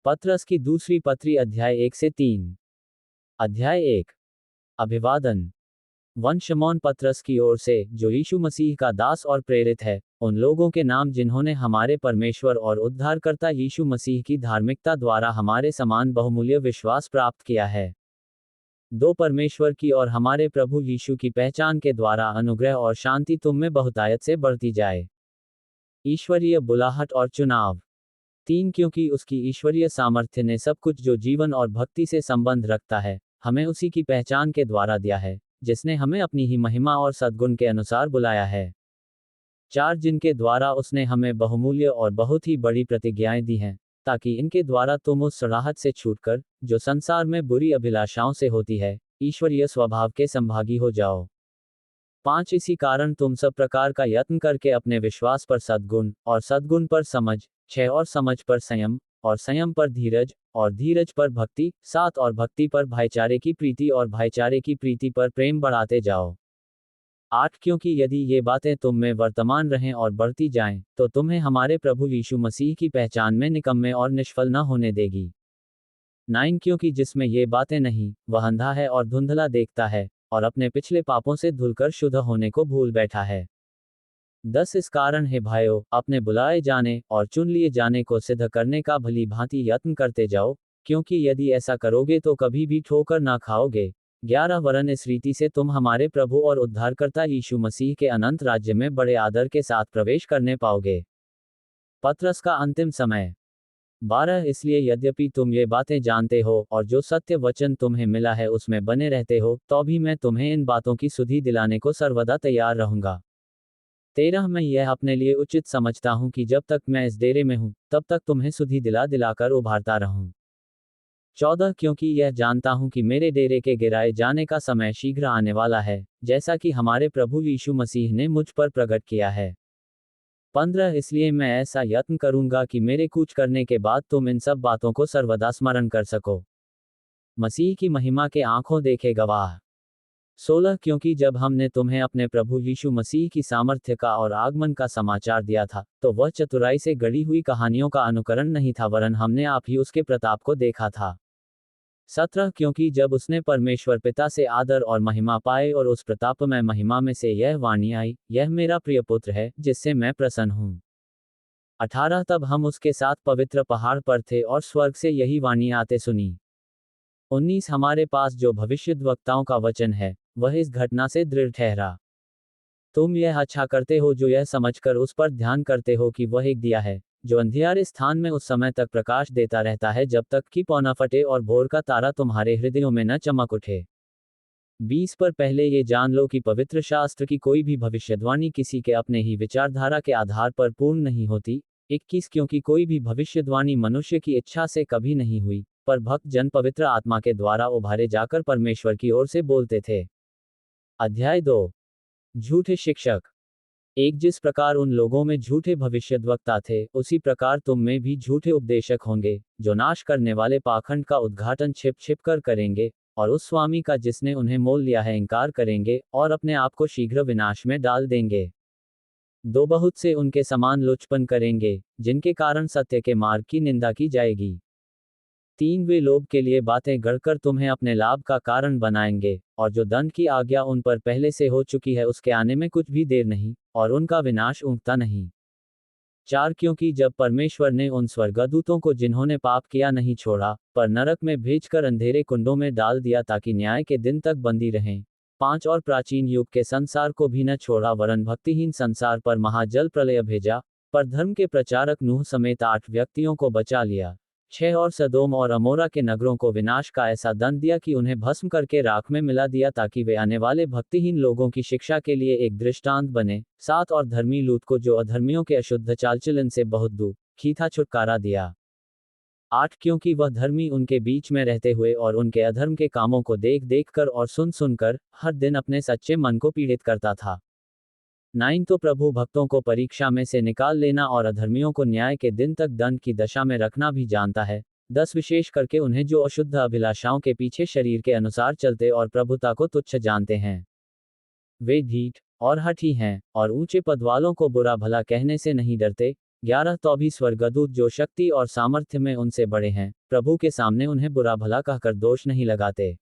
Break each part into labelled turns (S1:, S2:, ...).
S1: पत्रस की दूसरी पत्री अध्याय 1 से 3। अध्याय 1। अभिवादन। शमौन पत्रस की ओर से, जो यीशु मसीह का दास और प्रेरित है, उन लोगों के नाम जिन्होंने हमारे परमेश्वर और उद्धारकर्ता यीशु मसीह की धार्मिकता द्वारा हमारे समान बहुमूल्य विश्वास प्राप्त किया है। दो परमेश्वर की और हमारे प्रभु यीशु की पहचान के द्वारा अनुग्रह और शांति तुम में बहुतायत से बढ़ती जाए। ईश्वरीय बुलाहट और चुनाव। 3 क्योंकि उसकी ईश्वरीय सामर्थ्य ने सब कुछ जो जीवन और भक्ति से संबंध रखता है, हमें उसी की पहचान के द्वारा दिया है, जिसने हमें अपनी ही महिमा और सद्गुण के अनुसार बुलाया है। 4 जिनके द्वारा उसने हमें बहुमूल्य और बहुत ही बड़ी प्रतिज्ञाएं दी हैं, ताकि इनके द्वारा तुम उस सड़ाहट से छूटकर, जो संसार में बुरी अभिलाषाओं से होती है, ईश्वरीय स्वभाव के संभागी हो जाओ। 5 इसी कारण तुम सब प्रकार का यत्न करके अपने विश्वास पर सद्गुण, और सद्गुण पर समझ, 6 और समझ पर संयम, और संयम पर धीरज, और धीरज पर भक्ति, 7 और भक्ति पर भाईचारे की प्रीति, और भाईचारे की प्रीति पर प्रेम बढ़ाते जाओ। 8 क्योंकि यदि ये बातें तुम में वर्तमान रहें और बढ़ती जाएं, तो तुम्हें हमारे प्रभु यीशु मसीह की पहचान में निकम्मे और निष्फल न होने देगी। 9 क्योंकि जिसमें ये बातें नहीं, वह अंधा है और धुंधला देखता है, और अपने पिछले पापों से धुलकर शुद्ध होने को भूल बैठा है। 10 इस कारण है भाइयों, अपने बुलाए जाने और चुन लिए जाने को सिद्ध करने का भली भांति यत्न करते जाओ, क्योंकि यदि ऐसा करोगे तो कभी भी ठोकर ना खाओगे। 11 वरन इस रीति से तुम हमारे प्रभु और उद्धारकर्ता यीशु मसीह के अनंत राज्य में बड़े आदर के साथ प्रवेश करने पाओगे। पत्रस का अंतिम समय। 12 इसलिए यद्यपि तुम ये बातें जानते हो और जो सत्य वचन तुम्हें मिला है उसमें बने रहते हो, तो भी मैं तुम्हें इन बातों की सुधि दिलाने को सर्वदा तैयार रहूंगा। 13 मैं यह अपने लिए उचित समझता हूं कि जब तक मैं इस डेरे में हूं, तब तक तुम्हें सुधि दिलाकर उभारता रहूं। 14 क्योंकि यह जानता हूं कि मेरे डेरे के गिराए जाने का समय शीघ्र आने वाला है, जैसा कि हमारे प्रभु यीशु मसीह ने मुझ पर प्रकट किया है। 15 इसलिए मैं ऐसा यत्न करूंगा कि मेरे कूच करने के बाद तुम इन सब बातों को सर्वदा स्मरण कर सको। मसीह की महिमा के आंखों देखे गवाह। 16 क्योंकि जब हमने तुम्हें अपने प्रभु यीशु मसीह की सामर्थ्य का और आगमन का समाचार दिया था, तो वह चतुराई से गढ़ी हुई कहानियों का अनुकरण नहीं था, वरन हमने आप ही उसके प्रताप को देखा था। 17 क्योंकि जब उसने परमेश्वर पिता से आदर और महिमा पाए और उस प्रतापमय महिमा में से यह वाणी आई, यह मेरा प्रिय पुत्र है, जिससे मैं प्रसन्न हूँ। 18 तब हम उसके साथ पवित्र पहाड़ पर थे और स्वर्ग से यही वाणी आते सुनी। 19 हमारे पास जो भविष्यद्वक्ताओं का वचन है, वह इस घटना से दृढ़ ठहरा। तुम यह अच्छा करते हो जो यह समझकर उस पर ध्यान करते हो कि वह एक दिया है, जो अंधियारे स्थान में उस समय तक प्रकाश देता रहता है जब तक कि पौ न फटे और भोर का तारा तुम्हारे हृदयों में न चमक उठे। 20 पर पहले ये जान लो कि पवित्र शास्त्र की कोई भी भविष्यद्वाणी किसी के अपने ही विचारधारा के आधार पर पूर्ण नहीं होती। 21 क्योंकि कोई भी भविष्यद्वाणी मनुष्य की इच्छा से कभी नहीं हुई, पर भक्त जन पवित्र आत्मा के द्वारा उभारे जाकर परमेश्वर की ओर से बोलते थे। अध्याय 2। झूठे शिक्षक। 1 जिस प्रकार उन लोगों में झूठे भविष्यद्वक्ता थे, उसी प्रकार तुम में भी झूठे उपदेशक होंगे, जो नाश करने वाले पाखंड का उद्घाटन छिप छिप कर करेंगे, और उस स्वामी का जिसने उन्हें मोल लिया है इंकार करेंगे, और अपने आप को शीघ्र विनाश में डाल देंगे। 2 बहुत से उनके समान लुचपन करेंगे, जिनके कारण सत्य के मार्ग की निंदा की जाएगी। 3 वे लोभ के लिए बातें गढ़कर तुम्हें अपने लाभ का कारण बनाएंगे, और जो दंड की आज्ञा उन पर पहले से हो चुकी है उसके आने में कुछ भी देर नहीं, और उनका विनाश ऊँघता नहीं। 4 क्योंकि जब परमेश्वर ने उन स्वर्गदूतों को जिन्होंने पाप किया नहीं छोड़ा, पर नरक में भेजकर अंधेरे कुंडों में डाल दिया ताकि न्याय के दिन तक बंदी रहें। 5 और प्राचीन युग के संसार को भी न छोड़ा, वरन भक्तिहीन संसार पर महाजल प्रलय भेजा, पर धर्म के प्रचारक नूह समेत 8 व्यक्तियों को बचा लिया। 6 और सदोम और अमोरा के नगरों को विनाश का ऐसा दंड दिया कि उन्हें भस्म करके राख में मिला दिया, ताकि वे आने वाले भक्तिहीन लोगों की शिक्षा के लिए एक दृष्टांत बने। 7 और धर्मी लूत को जो अधर्मियों के अशुद्ध चालचलन से बहुत दुखी था छुटकारा दिया। 8 क्योंकि वह धर्मी उनके बीच में रहते हुए और उनके अधर्म के कामों को देख देख कर और सुन सुनकर हर दिन अपने सच्चे मन को पीड़ित करता था। 9 तो प्रभु भक्तों को परीक्षा में से निकाल लेना और अधर्मियों को न्याय के दिन तक दंड की दशा में रखना भी जानता है। 10 विशेष करके उन्हें जो अशुद्ध अभिलाषाओं के पीछे शरीर के अनुसार चलते और प्रभुता को तुच्छ जानते हैं। वे ढीठ और हठी हैं, और ऊंचे पद वालों को बुरा भला कहने से नहीं डरते, 11 तो भी स्वर्गदूत जो शक्ति और सामर्थ्य में उनसे बड़े हैं, प्रभु के सामने उन्हें बुरा भला कहकर दोष नहीं लगाते।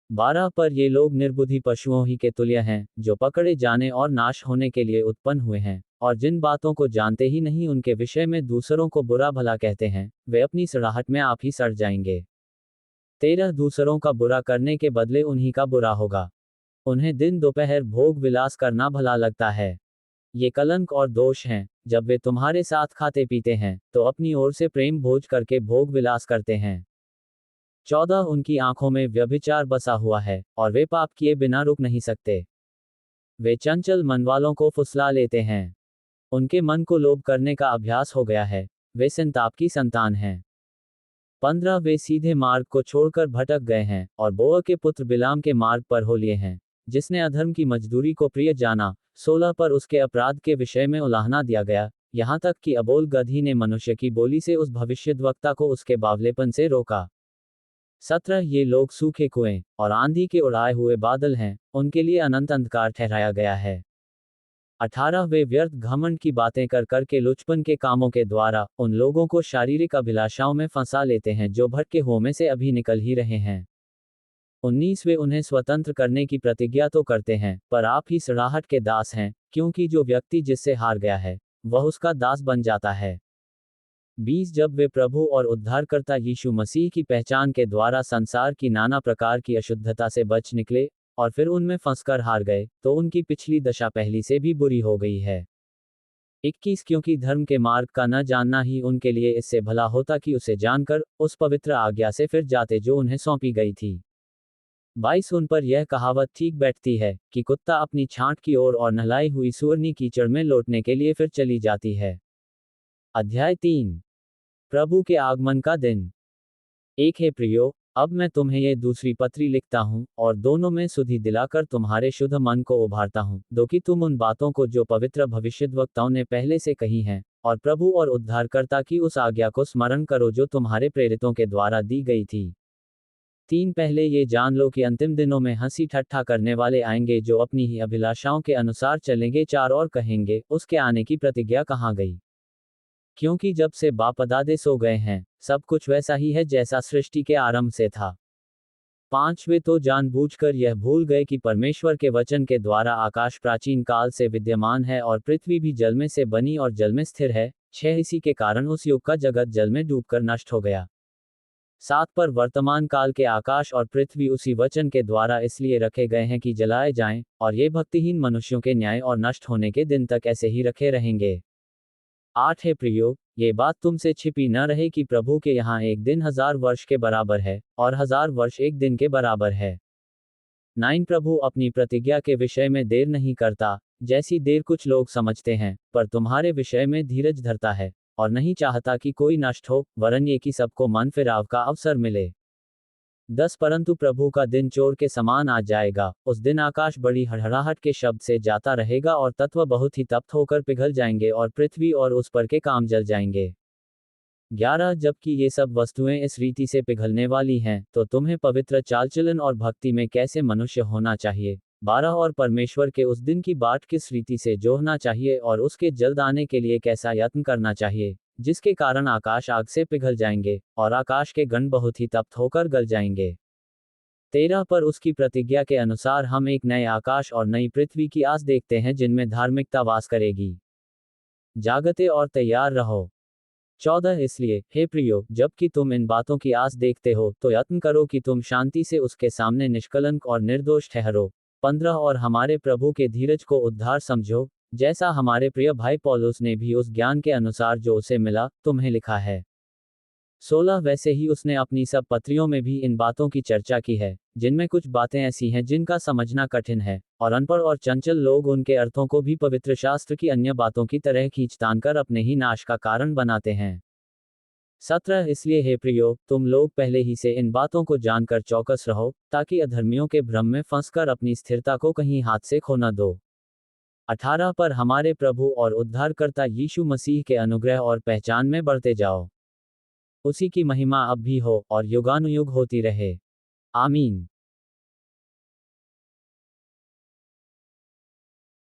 S1: 12 पर ये लोग निर्बुद्धि पशुओं ही के तुल्य हैं, जो पकड़े जाने और नाश होने के लिए उत्पन्न हुए हैं, और जिन बातों को जानते ही नहीं उनके विषय में दूसरों को बुरा भला कहते हैं, वे अपनी सड़ाहट में आप ही सड़ जाएंगे। 13 दूसरों का बुरा करने के बदले उन्हीं का बुरा होगा। उन्हें दिन दोपहर भोग विलास करना भला लगता है। ये कलंक और दोष हैं, जब वे तुम्हारे साथ खाते पीते हैं, तो अपनी ओर से प्रेम भोज करके भोग विलास करते हैं। 14 उनकी आंखों में व्यभिचार बसा हुआ है, और वे पाप किए बिना रुक नहीं सकते। वे चंचल मन वालों को फुसला लेते हैं। उनके मन को लोभ करने का अभ्यास हो गया है, वे संताप की संतान हैं। 15 वे सीधे मार्ग को छोड़कर भटक गए हैं, और बोअ के पुत्र बिलाम के मार्ग पर हो लिए हैं, जिसने अधर्म की मजदूरी को प्रिय जाना। 16 पर उसके अपराध के विषय में उलाहना दिया गया, यहाँ तक कि अबोल गदही ने मनुष्य की बोली से उस भविष्यद्वक्ता को उसके बावलेपन से रोका। 17 ये लोग सूखे कुएं और आंधी के उड़ाए हुए बादल हैं, उनके लिए अनंत अंधकार ठहराया गया है। 18 वे व्यर्थ घमंड की बातें कर करके लुचपन के कामों के द्वारा उन लोगों को शारीरिक अभिलाषाओं में फंसा लेते हैं जो भटके हुओं में से अभी निकल ही रहे हैं। 19 वे उन्हें स्वतंत्र करने की प्रतिज्ञा तो करते हैं, पर आप ही सड़ाहट के दास हैं, क्योंकि जो व्यक्ति जिससे हार गया है, वह उसका दास बन जाता है। 20 जब वे प्रभु और उद्धारकर्ता यीशु मसीह की पहचान के द्वारा संसार की नाना प्रकार की अशुद्धता से बच निकले, और फिर उनमें फंसकर हार गए, तो उनकी पिछली दशा पहली से भी बुरी हो गई है। 21 क्योंकि धर्म के मार्ग का न जानना ही उनके लिए इससे भला होता कि उसे जानकर उस पवित्र आज्ञा से फिर जाते जो उन्हें सौंपी गई थी। 22 उन पर यह कहावत ठीक बैठती है कि कुत्ता अपनी छांट की ओर और नहलाई हुई सूअरनी कीचड़ में लौटने के लिए फिर चली जाती है। अध्याय 3 प्रभु के आगमन का दिन। 1 हे प्रियो, अब मैं तुम्हें ये दूसरी पत्री लिखता हूँ, और दोनों में सुधि दिलाकर तुम्हारे शुद्ध मन को उभारता हूँ, दो कि तुम उन बातों को जो पवित्र भविष्यद्वक्ताओं ने पहले से कही हैं, और प्रभु और उद्धारकर्ता की उस आज्ञा को स्मरण करो जो तुम्हारे प्रेरितों के द्वारा दी गई थी। 3 पहले ये जान लो कि अंतिम दिनों में हंसी ठट्ठा करने वाले आएंगे जो अपनी ही अभिलाषाओं के अनुसार चलेंगे। 4 और कहेंगे, उसके आने की प्रतिज्ञा कहाँ गई? क्योंकि जब से बाप दादे सो गए हैं, सब कुछ वैसा ही है जैसा सृष्टि के आरंभ से था। 5 वे तो जानबूझकर यह भूल गए कि परमेश्वर के वचन के द्वारा आकाश प्राचीन काल से विद्यमान है और पृथ्वी भी जल में से बनी और जल में स्थिर है। 6 इसी के कारण उस युग का जगत जल में डूबकर नष्ट हो गया। 7 पर वर्तमान काल के आकाश और पृथ्वी उसी वचन के द्वारा इसलिए रखे गए हैं कि जलाए जाएं, और ये भक्तिहीन मनुष्यों के न्याय और नष्ट होने के दिन तक ऐसे ही रखे रहेंगे। 8 हे प्रियो, ये बात तुमसे छिपी न रहे कि प्रभु के यहाँ एक दिन 1000 वर्ष के बराबर है, और 1000 वर्ष एक दिन के बराबर है। 9 प्रभु अपनी प्रतिज्ञा के विषय में देर नहीं करता, जैसी देर कुछ लोग समझते हैं, पर तुम्हारे विषय में धीरज धरता है, और नहीं चाहता कि कोई नष्ट हो, वरन ये कि सबको मन फिराव का अवसर मिले। 10 परंतु प्रभु का दिन चोर के समान आ जाएगा, उस दिन आकाश बड़ी हड़हड़ाहट के शब्द से जाता रहेगा और तत्व बहुत ही तप्त होकर पिघल जाएंगे और पृथ्वी और उस पर के काम जल जाएंगे। 11 जबकि ये सब वस्तुएं इस रीति से पिघलने वाली हैं, तो तुम्हें पवित्र चालचलन और भक्ति में कैसे मनुष्य होना चाहिए। 12 और परमेश्वर के उस दिन की बाट किस रीति से जोहना चाहिए और उसके जल्द आने के लिए कैसा यत्न करना चाहिए, जिसके कारण आकाश आग से पिघल जाएंगे, और आकाश के गण बहुत ही तप्त होकर गल जाएंगे। 13 पर उसकी प्रतिज्ञा के अनुसार हम एक नए आकाश और नई पृथ्वी की आस देखते हैं जिनमें धार्मिकता वास करेगी। जागते और तैयार रहो। 14 इसलिए, हे प्रियो, जबकि तुम इन बातों की आस देखते हो, तो यत्न करो कि तुम शांति से उसके सामने निष्कलंक और निर्दोष ठहरो। 15 और हमारे प्रभु के धीरज को उद्धार समझो, जैसा हमारे प्रिय भाई पौलुस ने भी उस ज्ञान के अनुसार जो उसे मिला, तुम्हें लिखा है। 16 वैसे ही उसने अपनी सब पत्रियों में भी इन बातों की चर्चा की है, जिनमें कुछ बातें ऐसी हैं जिनका समझना कठिन है, और अनपढ़ और चंचल लोग उनके अर्थों को भी पवित्र शास्त्र की अन्य बातों की तरह खींचतान कर अपने ही नाश का कारण बनाते हैं। 17 इसलिए हे प्रियो, तुम लोग पहले ही से इन बातों को जानकर चौकस रहो, ताकि अधर्मियों के भ्रम में फंसकर अपनी स्थिरता को कहीं हाथ से खो न दो। 18 पर हमारे प्रभु और उद्धारकर्ता यीशु मसीह के अनुग्रह और पहचान में बढ़ते जाओ। उसी की महिमा अब भी हो और युगानुयुग होती रहे। आमीन।